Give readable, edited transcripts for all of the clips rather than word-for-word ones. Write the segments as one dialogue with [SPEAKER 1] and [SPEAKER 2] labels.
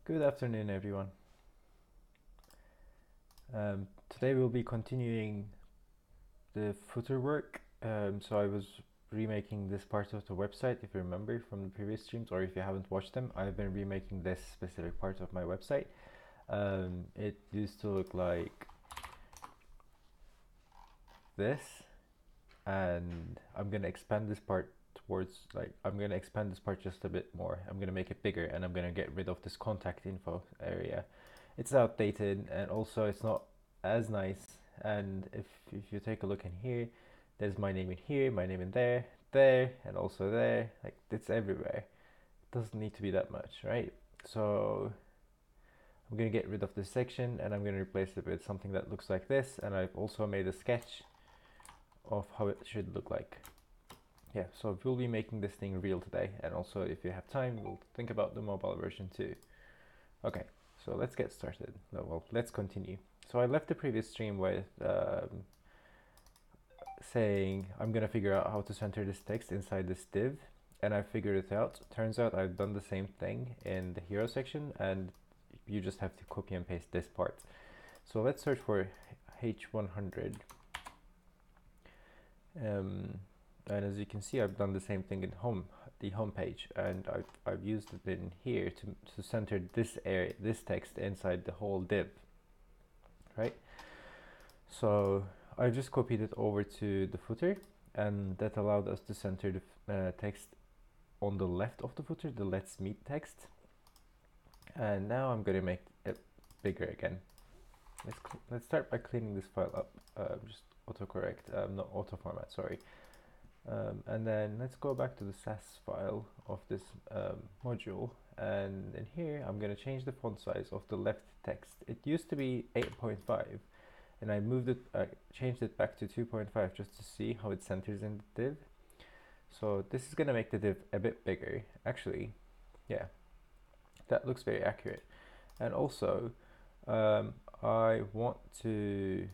[SPEAKER 1] Good afternoon, everyone. Today we'll be continuing the footer work. So I was remaking this part of the website, if you remember from the previous streams, or if you haven't watched them, I've been remaking this specific part of my website. It used to look like this, and I'm gonna expand this part towards I'm gonna expand this part just a bit more. I'm gonna make it bigger, and I'm gonna get rid of this contact info area. It's outdated, and also it's not as nice. And if you take a look in here, there's my name in here, my name in there, and also there. Like, it's everywhere. It doesn't need to be that much, right? So I'm gonna get rid of this section, and I'm gonna replace it with something that looks like this. And I've also made a sketch of how it should look like. Yeah, so we'll be making this thing real today, and also if you have time, we'll think about the mobile version too. Okay, so let's get started. Well, let's continue. So I left the previous stream with saying I'm gonna figure out how to center this text inside this div, and I figured it out. Turns out I've done the same thing in the hero section, and you just have to copy and paste this part. So let's search for H100. And as you can see, I've done the same thing in the home page, and I've used it in here to center this area, this text inside the whole div, right? So I just copied it over to the footer, and that allowed us to center the text on the left of the footer, the let's meet text. And now I'm gonna make it bigger again. Let's start by cleaning this file up. Just autocorrect, not auto format, sorry. And then let's go back to the SAS file of this module, and in here I'm going to change the font size of the left text. It used to be 8.5, and I changed it back to 2.5 just to see how it centers in the div. So this is going to make the div a bit bigger. Actually, yeah, that looks very accurate. And also, I want to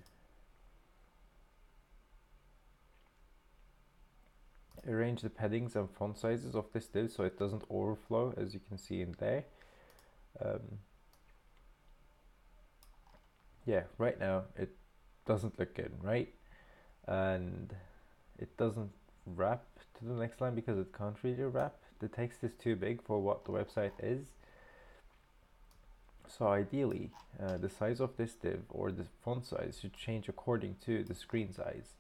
[SPEAKER 1] arrange the paddings and font sizes of this div so it doesn't overflow, as you can see in there. Yeah, right now it doesn't look good, right? And it doesn't wrap to the next line because it can't really wrap. The text is too big for what the website is. So ideally, the size of this div or the font size should change according to the screen size.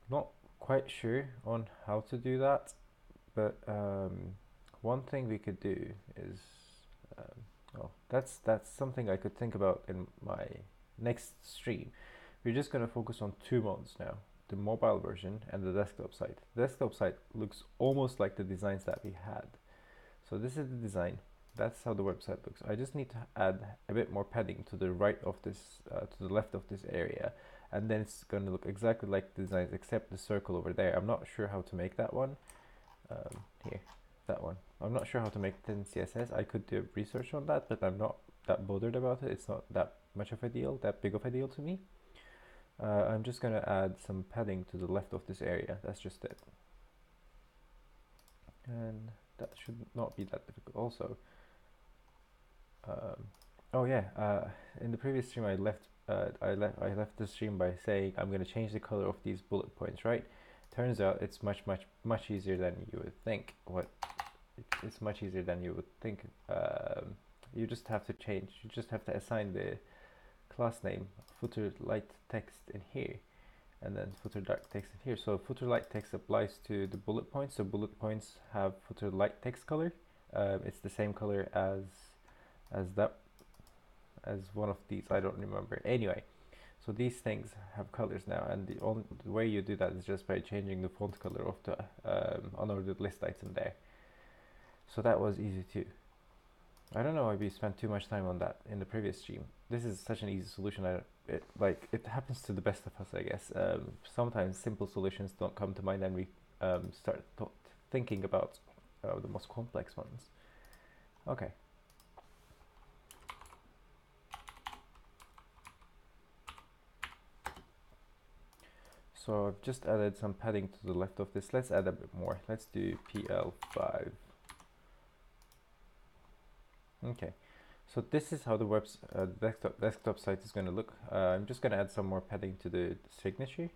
[SPEAKER 1] Not quite sure on how to do that, but one thing we could do is, well, that's something I could think about in my next stream. We're just going to focus on two modes now, the mobile version and the desktop site. The desktop site looks almost like the designs that we had. So this is the design. That's how the website looks. I just need to add a bit more padding to the right of this, to the left of this area, and then it's going to look exactly like the designs except the circle over there. I'm not sure how to make that one. Here, that one. I'm not sure how to make it in CSS. I could do research on that, but I'm not that bothered about it. It's not that much of a deal, that big of a deal to me. I'm just going to add some padding to the left of this area. That's just it. And that should not be that difficult also. Oh yeah, in the previous stream I left the stream by saying I'm going to change the color of these bullet points, right? Turns out it's much easier than you would think. It's much easier than you would think. You just have to assign the class name footer light text in here, and then footer dark text in here. So footer light text applies to the bullet points. So bullet points have footer light text color. It's the same color as one of these. I don't remember. Anyway, so these things have colors now, and the way you do that is just by changing the font color of the unordered list item there. So that was easy too. I don't know why we spent too much time on that in the previous stream. This is such an easy solution. It happens to the best of us, I guess. Sometimes simple solutions don't come to mind, and we start thinking about the most complex ones. Okay. So I've just added some padding to the left of this. Let's add a bit more. Let's do PL5. Okay, So this is how the desktop site is going to look. I'm just going to add some more padding to the signature.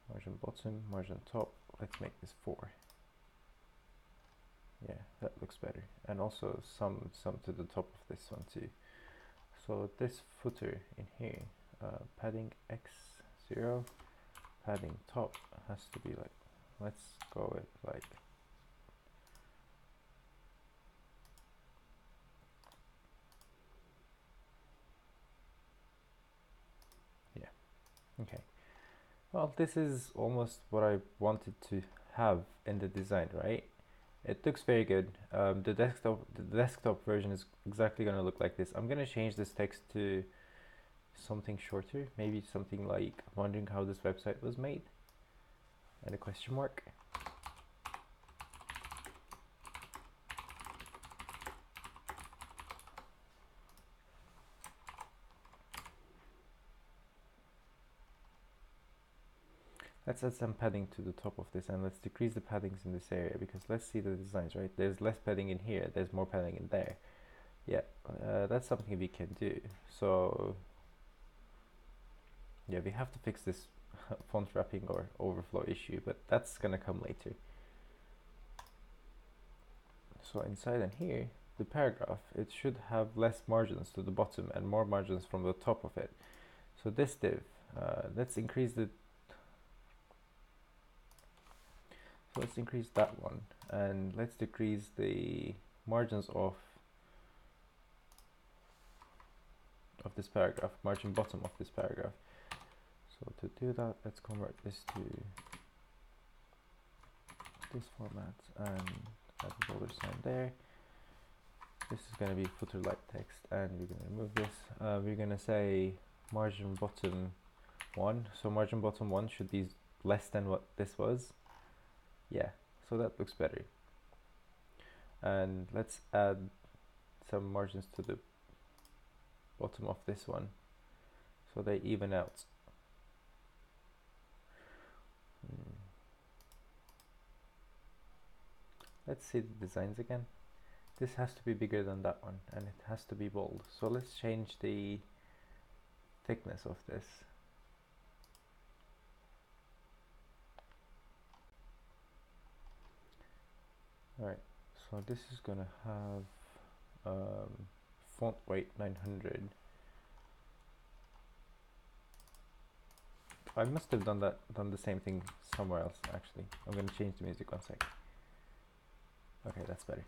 [SPEAKER 1] Margin bottom, margin top. Let's make this 4. Yeah, that looks better. And also some to the top of this one too. So this footer in here, padding x0, padding top has to be like, let's go with like, yeah, okay. Well, this is almost what I wanted to have in the design, right? It looks very good. The desktop version is exactly going to look like this. I'm going to change this text to something shorter, maybe something like wondering how this website was made, and a question mark. Let's add some padding to the top of this, and let's decrease the paddings in this area, because let's see the designs, right? There's less padding in here, there's more padding in there. Yeah, that's something we can do. So yeah, we have to fix this font wrapping or overflow issue, but that's gonna come later. So inside and here, the paragraph, it should have less margins to the bottom and more margins from the top of it. So this div, let's increase the, so let's increase that one, and let's decrease the margins of this paragraph, margin bottom of this paragraph. So to do that, let's convert this to this format and add a dollar sign there. This is going to be footer light text, and we're going to remove this. We're going to say margin bottom 1. So margin bottom 1 should be less than what this was. Yeah, so that looks better. And let's add some margins to the bottom of this one, so they even out. Let's see the designs again. This has to be bigger than that one, and it has to be bold. So let's change the thickness of this. Alright, so this is gonna have font weight 900. I must have done the same thing somewhere else actually. I'm gonna change the music 1 sec. Okay, that's better.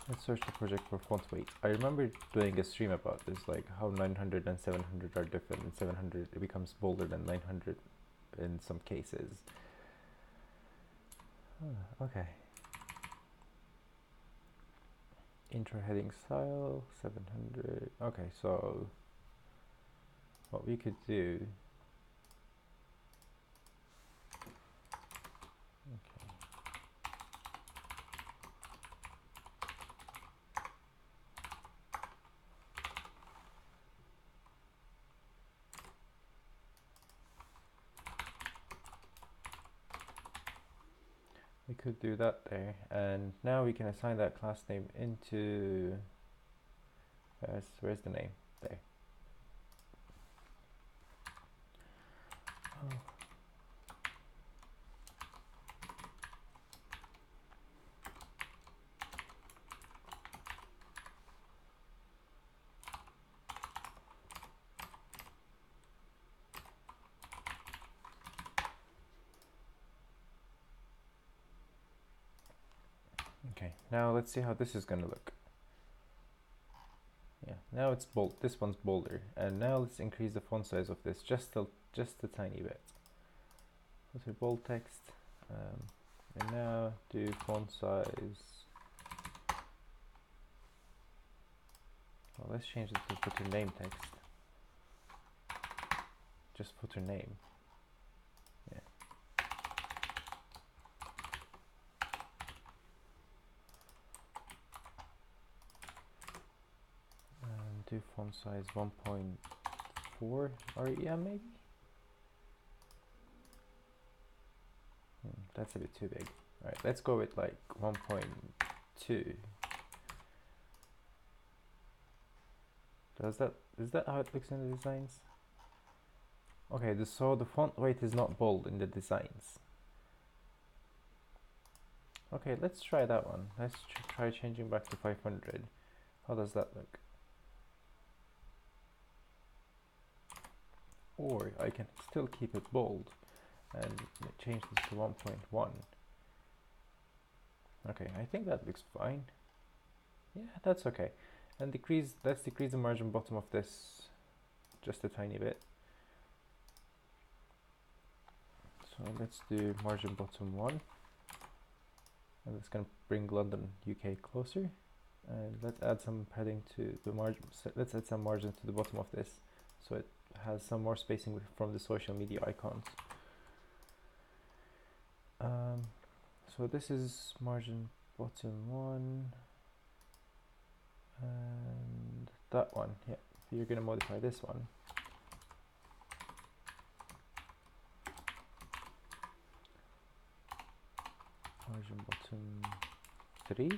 [SPEAKER 1] Let's search the project for font weight. I remember doing a stream about this, like how 900 and 700 are different, and 700 it becomes bolder than 900 in some cases. Okay. Intro heading style 700. Okay, so what we could do. We could do that there, and now we can assign that class name into, where's the name? There. Oh. Okay, now let's see how this is going to look. Yeah, now it's bold. This one's bolder, and now let's increase the font size of this just a tiny bit. Let's do bold text, and now do font size. Well, let's change it to footer name text. Just footer name. Yeah. Do font size 1.4 or yeah, maybe. That's a bit too big. All right, let's go with like 1.2. Is that how it looks in the designs? Okay, so the font weight is not bold in the designs. Okay, let's try that one. Let's try changing back to 500. How does that look? Or I can still keep it bold and change this to 1.1. Okay, I think that looks fine. Yeah, that's okay. And let's decrease the margin bottom of this just a tiny bit. So let's do margin bottom 1. And it's going to bring London, UK closer. And let's add some padding to the margin. So let's add some margin to the bottom of this, so it has some more spacing from the social media icons. So this is margin bottom 1. And that one, yeah. You're going to modify this one. Margin bottom 3,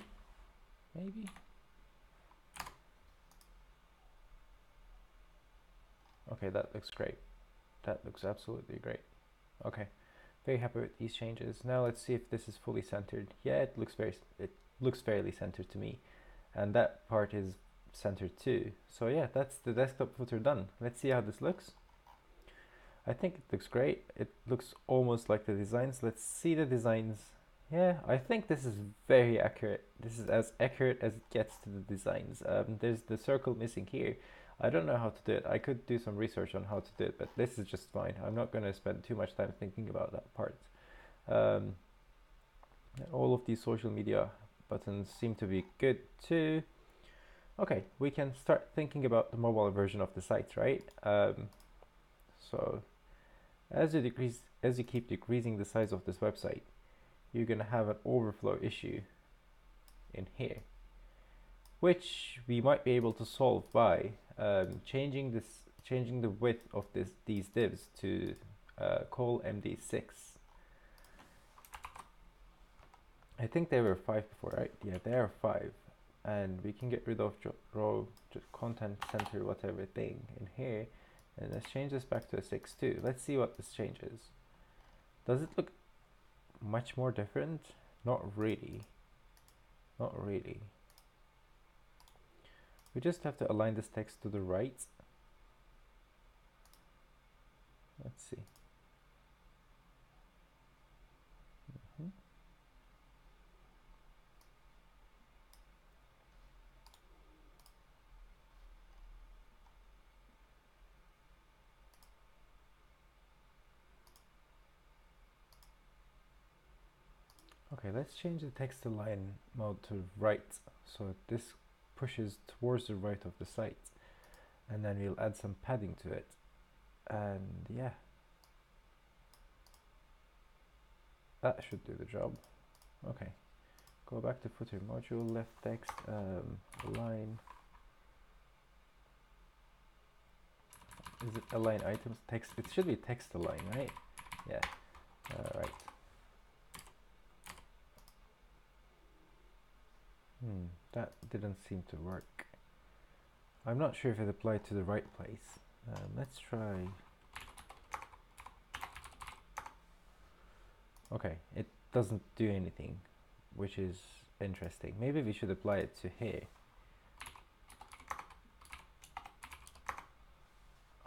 [SPEAKER 1] maybe? Okay, that looks great. That looks absolutely great. Okay, very happy with these changes. Now let's see if this is fully centered. Yeah, it looks fairly centered to me. And that part is centered too. So yeah, that's the desktop footer done. Let's see how this looks. I think it looks great. It looks almost like the designs. Let's see the designs. Yeah, I think this is very accurate. This is as accurate as it gets to the designs. There's the circle missing here. I don't know how to do it. I could do some research on how to do it, but this is just fine. I'm not going to spend too much time thinking about that part. All of these social media buttons seem to be good too. Okay, we can start thinking about the mobile version of the site, right? So as you keep decreasing the size of this website, you're gonna have an overflow issue in here, which we might be able to solve by changing the width of these divs to col MD6. I think they were 5 before, right? Yeah, they are 5, and we can get rid of row just content center whatever thing in here, and let's change this back to a 6 too. Let's see what this changes. Does it look much more different? Not really. Not really. We just have to align this text to the right. Let's see. Okay, let's change the text align mode to right, so this pushes towards the right of the site, and then we'll add some padding to it, and yeah, that should do the job. Okay, go back to footer module, left text, align. Is it align items text? It should be text align, right? Yeah. Right. That didn't seem to work. I'm not sure if it applied to the right place. Let's try. Okay, it doesn't do anything, which is interesting. Maybe we should apply it to here.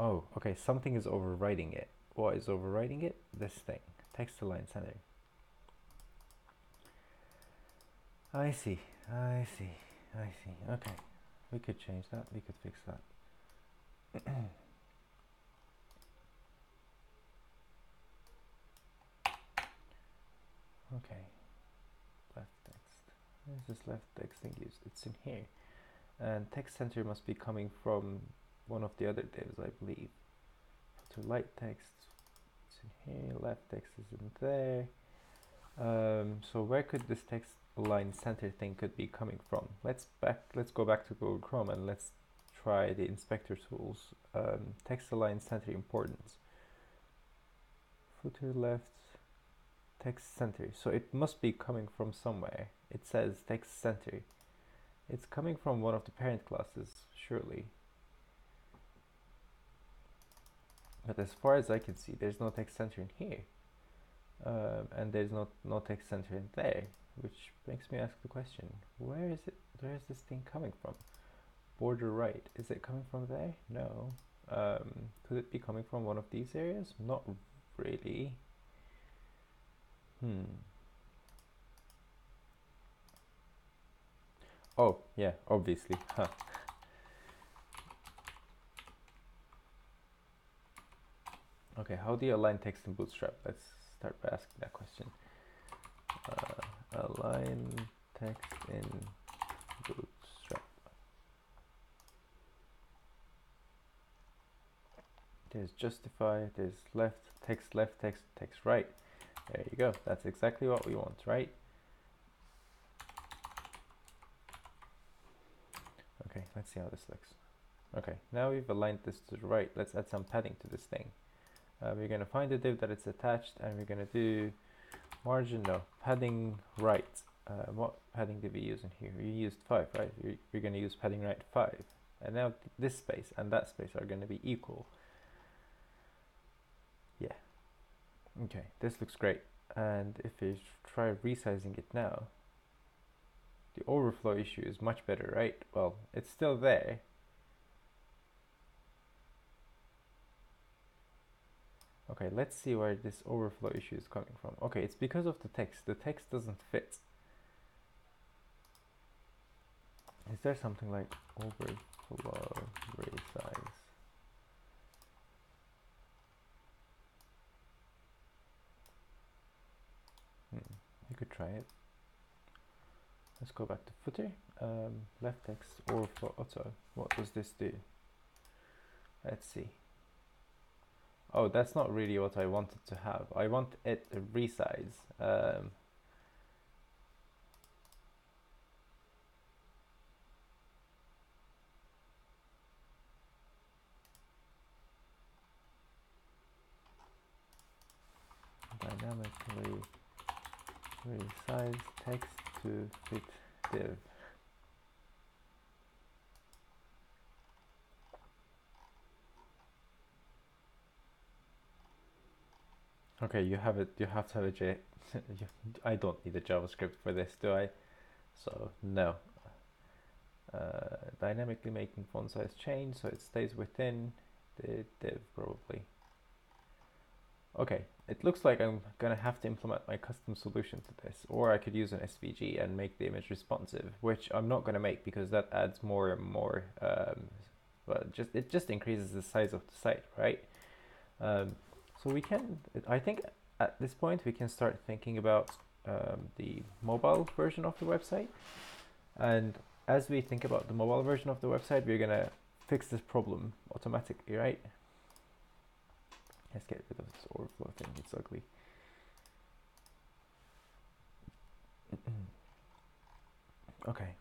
[SPEAKER 1] Oh, okay, something is overriding it. What is overriding it? This thing, text align center. I see. Okay, we could change that. We could fix that. Okay, left text. Where's this left text thing used? It's in here. And text center must be coming from one of the other divs, I believe. To light text, it's in here. Left text is in there. So where could this text align center thing could be coming from? Let's go back to Google Chrome and let's try the inspector tools. Text align center importance. Footer left, text center. So it must be coming from somewhere. It says text center. It's coming from one of the parent classes, surely. But as far as I can see, there's no text center in here. And there's no text center in there, which makes me ask the question, where is this thing coming from? Border right, is it coming from there? No. Could it be coming from one of these areas? Not really. Oh, yeah, obviously. Huh. Okay, how do you align text in Bootstrap? Let's start by asking that question. Align text in Bootstrap. There's justify, there's left, text, text right. There you go. That's exactly what we want, right? Okay, let's see how this looks. Okay, now we've aligned this to the right. Let's add some padding to this thing. We're going to find the div that it's attached, and we're going to do margin, no, padding right. What padding did we use in here? We used 5, right? We're going to use padding right 5. And now this space and that space are going to be equal. Yeah. Okay, this looks great. And if we try resizing it now, the overflow issue is much better, right? Well, it's still there. Okay, let's see where this overflow issue is coming from. Okay, it's because of the text. The text doesn't fit. Is there something like overflow resize? You could try it. Let's go back to footer. Left text overflow auto. What does this do? Let's see. Oh, that's not really what I wanted to have. I want it to resize. Dynamically resize text to fit div. Okay, you have it. You have to have a J. I don't need a JavaScript for this, do I? So no. Dynamically making font size change so it stays within the div probably. Okay, it looks like I'm gonna have to implement my custom solution to this, or I could use an SVG and make the image responsive, which I'm not gonna make because that adds more and more. Well, it just increases the size of the site, right? So we can, I think at this point we can start thinking about the mobile version of the website. And as we think about the mobile version of the website, we're gonna fix this problem automatically, right? Let's get rid of this overflow thing, it's ugly. Okay,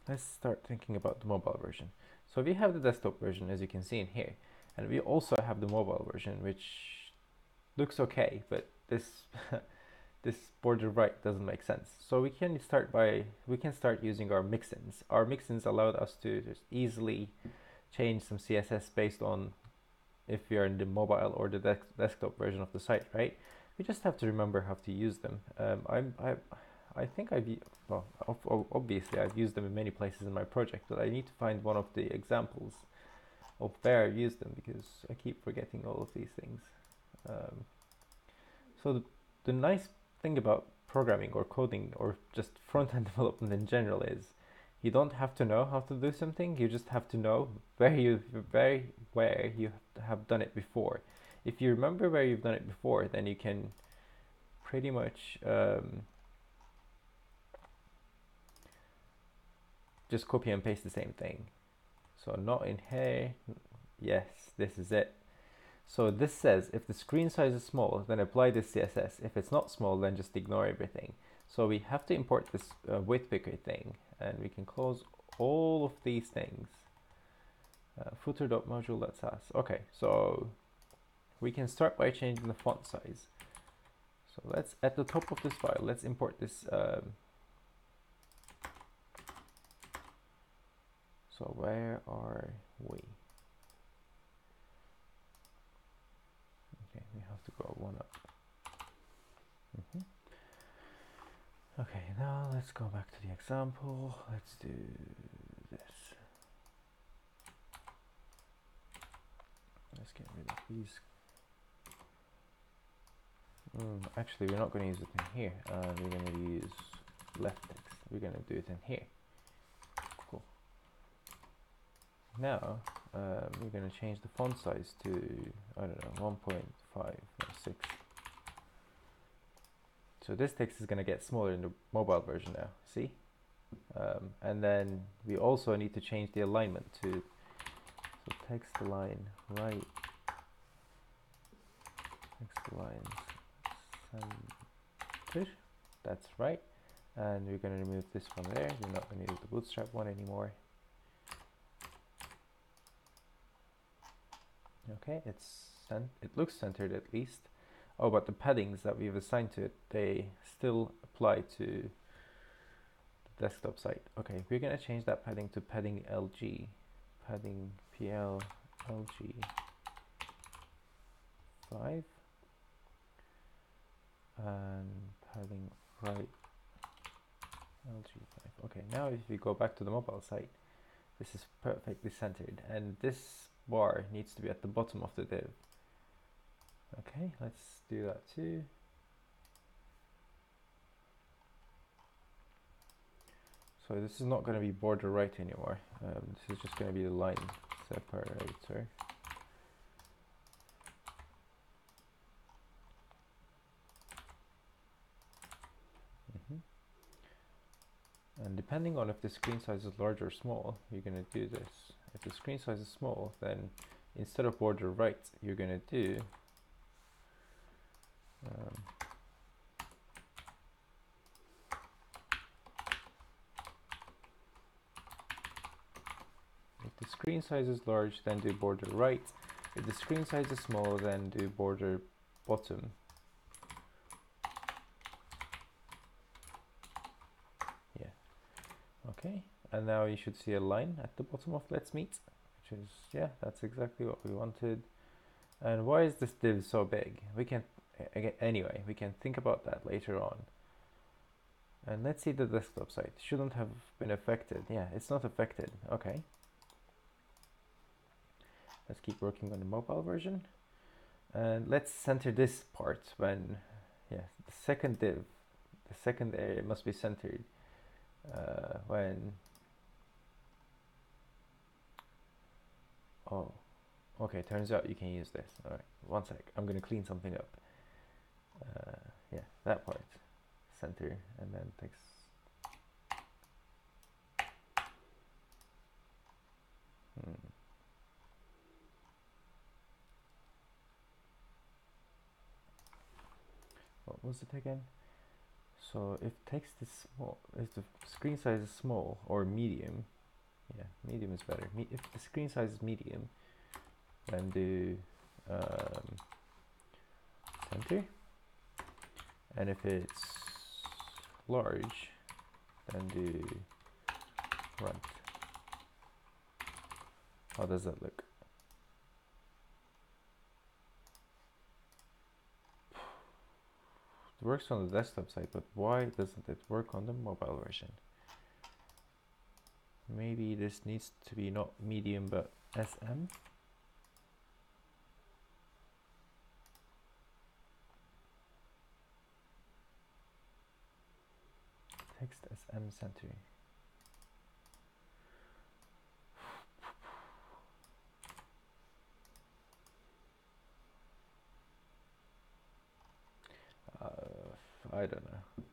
[SPEAKER 1] let's start thinking about the mobile version. So we have the desktop version, as you can see in here, and we also have the mobile version, which looks okay, but this this border right doesn't make sense. So we can start using our mixins. Our mixins allowed us to just easily change some CSS based on if we are in the mobile or the desktop version of the site, right? We just have to remember how to use them. I think obviously I've used them in many places in my project, but I need to find one of the examples of where I've used them because I keep forgetting all of these things. So the nice thing about programming or coding or just front-end development in general is you don't have to know how to do something, you just have to know where you have done it before. If you remember where you've done it before, then you can pretty much just copy and paste the same thing. So not in here, yes, this is it. So this says if the screen size is small, then apply this CSS. If it's not small, then just ignore everything. So we have to import this width picker thing, and we can close all of these things. Footer.module.sass. Okay, so we can start by changing the font size. So let's, at the top of this file, let's import this. So where are we? to go one up. Okay, now let's go back to the example. Let's do this. Let's get rid of these. Actually, we're not going to use it in here. We're going to use left text. We're going to do it in here. Cool. Now, we're going to change the font size to, I don't know, 1.5 or 6. So this text is going to get smaller in the mobile version now, see? And then we also need to change the alignment to, so text align right, text align center, that's right. And we're going to remove this from there. We're not going to use the Bootstrap one anymore. Okay, it looks centered at least. Oh, but the paddings that we've assigned to it, they still apply to the desktop site. Okay, we're going to change that padding to padding LG, padding PL LG 5, and padding right LG 5. Okay, now if we go back to the mobile site, this is perfectly centered, and this bar needs to be at the bottom of the div. Okay, let's do that too. So this is not going to be border right anymore. This is just going to be the line separator. And depending on if the screen size is large or small, you're going to do this. If the screen size is small, then instead of border right, you're going to do if the screen size is large, then do border right. If the screen size is small, then do border bottom. Yeah. Okay. And now you should see a line at the bottom of Let's Meet, which is, yeah, that's exactly what we wanted. And why is this div so big? We can, anyway, we can think about that later on. And let's see the desktop site. Shouldn't have been affected. Yeah, it's not affected. Okay. Let's keep working on the mobile version. And let's center this part when, yeah, the second div, the second area must be centered when, oh, okay, turns out you can use this. All right, one sec, I'm gonna clean something up. Yeah, that part, center, and then text. What was it again? So if text is small, if the screen size is small or medium, yeah, medium is better. If the screen size is medium, then do center. And if it's large, then do right. How does that look? It works on the desktop side, but why doesn't it work on the mobile version? Maybe this needs to be not medium but SM. Text SM center. I don't know.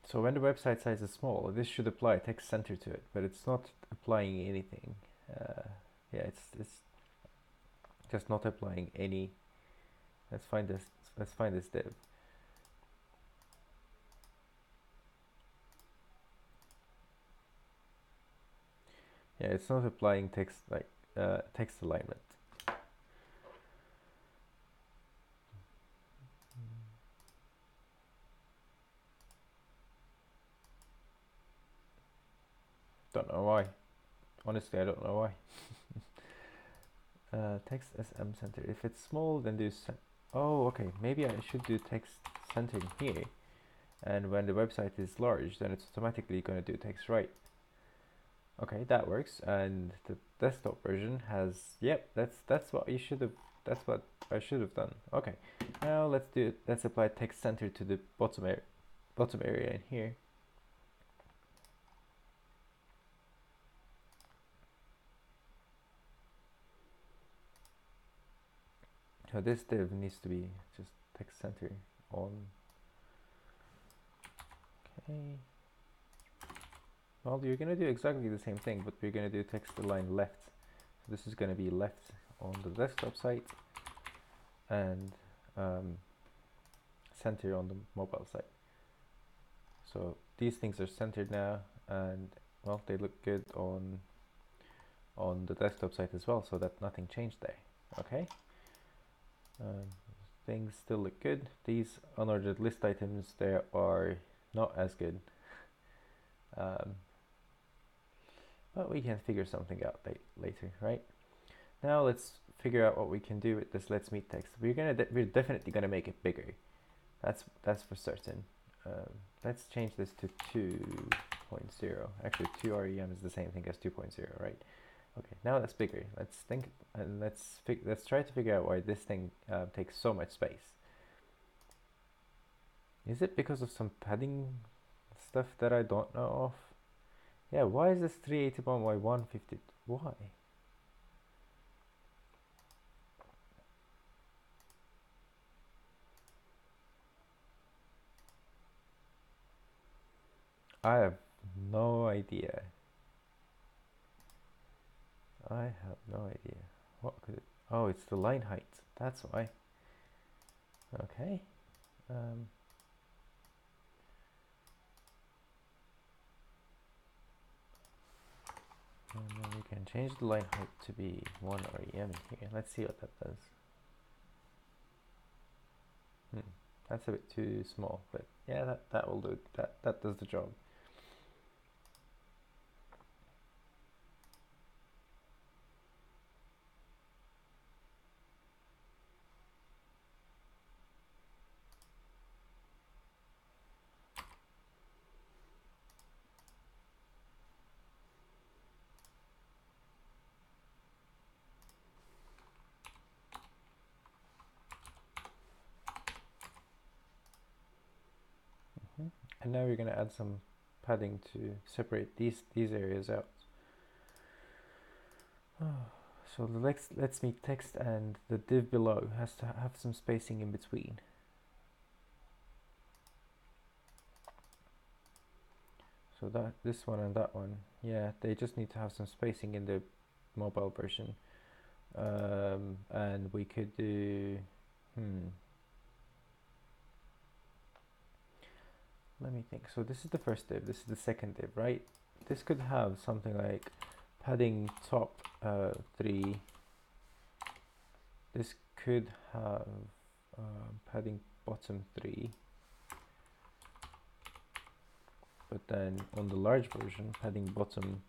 [SPEAKER 1] So when the website size is small, this should apply text center to it, but it's not applying anything. Yeah, it's just not applying any. Let's find this div. Yeah, it's not applying text text alignment. Don't know why. Honestly, I don't know why. Text SM center. If it's small, then do oh, okay. Maybe I should do text centering here. And when the website is large, then it's automatically going to do text right. Okay, that works. And the desktop version has, yep, that's what you should have, that's what I should have done. Okay, now let's apply text center to the bottom area in here. So this div needs to be just text center on. Okay. Well, you're going to do exactly the same thing, but we're going to do text align left. So this is going to be left on the desktop site and center on the mobile site. So these things are centered now, and well, they look good on the desktop site as well, so that nothing changed there. Okay. Things still look good. These unordered list items, they are not as good. But we can figure something out later, right? Now let's figure out what we can do with this let's meet text. We're definitely gonna make it bigger. That's for certain. Let's change this to 2.0. Actually, 2REM is the same thing as 2.0, right? Okay, now that's bigger. Let's think and let's try to figure out why this thing takes so much space. Is it because of some padding stuff that I don't know of? Yeah, why is this 381 by 150? Why? I have no idea. I have no idea. What could it? Oh, it's the line height. That's why. Okay. And then we can change the line height to be 1 REM here. Let's see what that does. That's a bit too small, but yeah, that will do. That does the job. And now we're going to add some padding to separate these areas out. So the let's meet text and the div below has to have some spacing in between. So that this one and that one, yeah, they just need to have some spacing in the mobile version. And we could do, let me think. So this is the first div, this is the second div, right? This could have something like padding top 3. This could have padding bottom 3. But then on the large version, padding bottom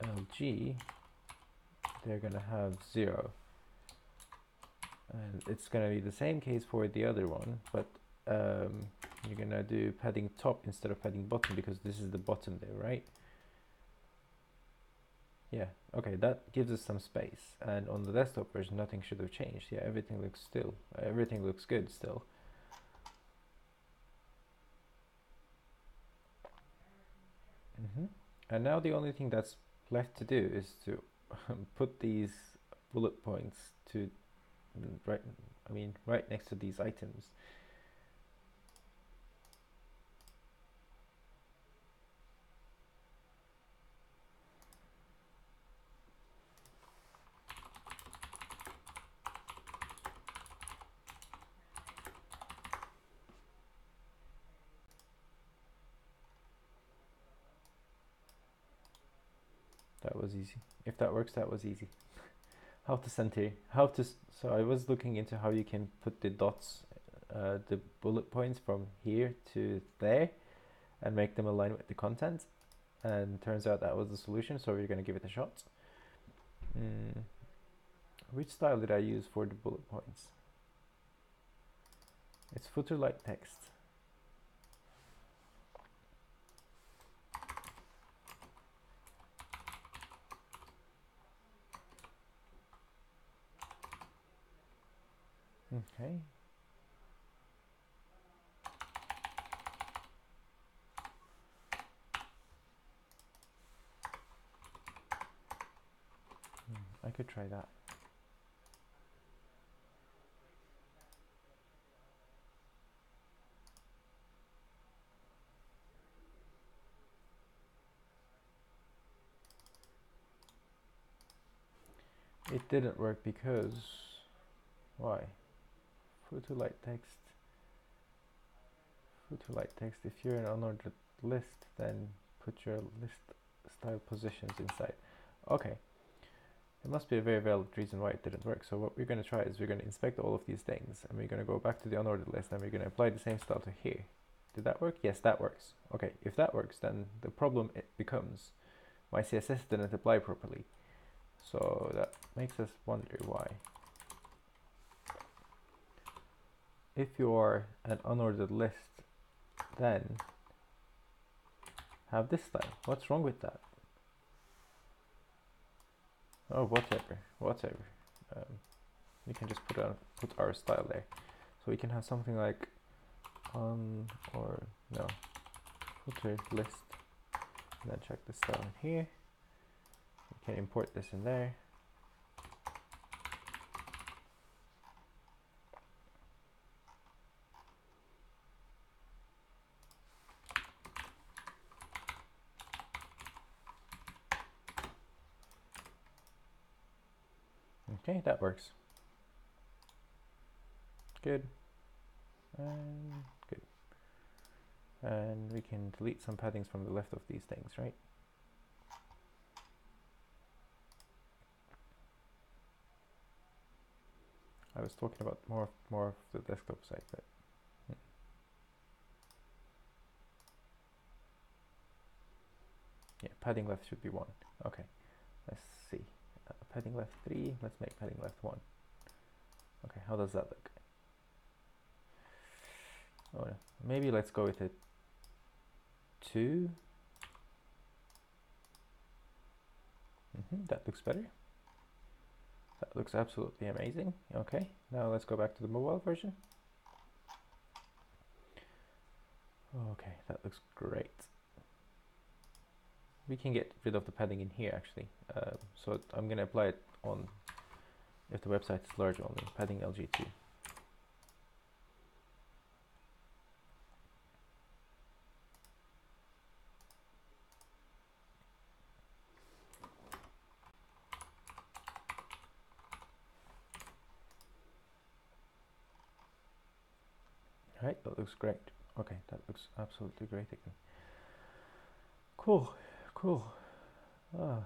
[SPEAKER 1] LG, they're gonna have 0. And it's gonna be the same case for the other one, but you're gonna do padding top instead of padding bottom because this is the bottom there, right? Yeah, okay, that gives us some space. And on the desktop version, nothing should have changed. Yeah, everything looks good still. And now the only thing that's left to do is to put these bullet points to right next to these items. That was easy. If that works, that was easy. How to center, so I was looking into how you can put the dots, the bullet points from here to there and make them align with the content. And turns out that was the solution, so we're going to give it a shot. Which style did I use for the bullet points? It's footer like text. Okay. I could try that. It didn't work because why? Footer light text. Footer light text. If you're in an unordered list, then put your list style positions inside. Okay. It must be a very valid reason why it didn't work. So what we're going to try is we're going to inspect all of these things, and we're going to go back to the unordered list, and we're going to apply the same style to here. Did that work? Yes, that works. Okay, if that works, then the problem becomes my CSS didn't apply properly. So that makes us wonder why. If you're an unordered list, then have this style. What's wrong with that? Oh, whatever. We can just put our style there. So we can have something like footer list, and then check the style in here. We can import this in there. Okay, that works. Good. And good. And we can delete some paddings from the left of these things, right? I was talking about more of the desktop side, but yeah, padding left should be 1. Okay, let's see. Padding left 3. Let's make padding left 1. Okay, how does that look? Oh, maybe let's go with it 2. That looks better. That looks absolutely amazing. Okay, now let's go back to the mobile version. Okay, that looks great. We can get rid of the padding in here actually. So I'm going to apply it on if the website is large only, padding LG2. Right, that looks great. Okay, that looks absolutely great again. Cool. Ah,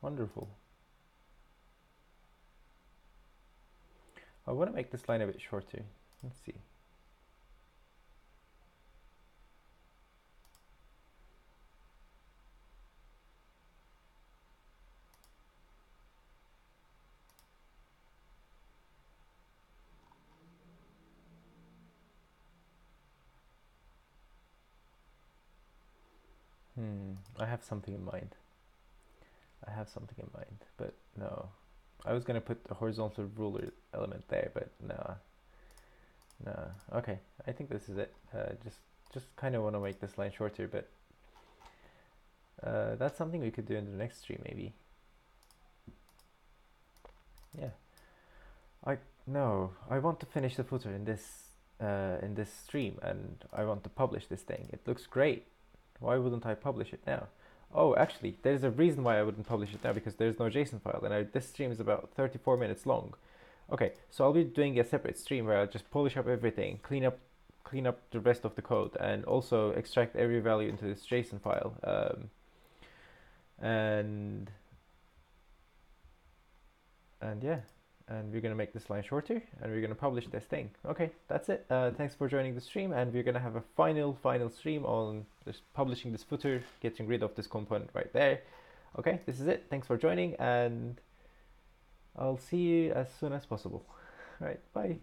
[SPEAKER 1] wonderful. I want to make this line a bit shorter. Let's see. I have something in mind. But no. I was gonna put a horizontal ruler element there, but no. Okay, I think this is it. Just kind of want to make this line shorter, but that's something we could do in the next stream, maybe. Yeah. I want to finish the footer in this stream, and I want to publish this thing. It looks great. Why wouldn't I publish it now? Oh, actually, there's a reason why I wouldn't publish it now, because there's no JSON file, and this stream is about 34 minutes long. Okay, so I'll be doing a separate stream where I'll just polish up everything, clean up the rest of the code, and also extract every value into this JSON file. And yeah, and we're gonna make this line shorter, and we're gonna publish this thing. Okay, that's it. Thanks for joining the stream, and we're gonna have a final stream on just publishing this footer, getting rid of this component right there. Okay, this is it. Thanks for joining, and I'll see you as soon as possible. Right, bye.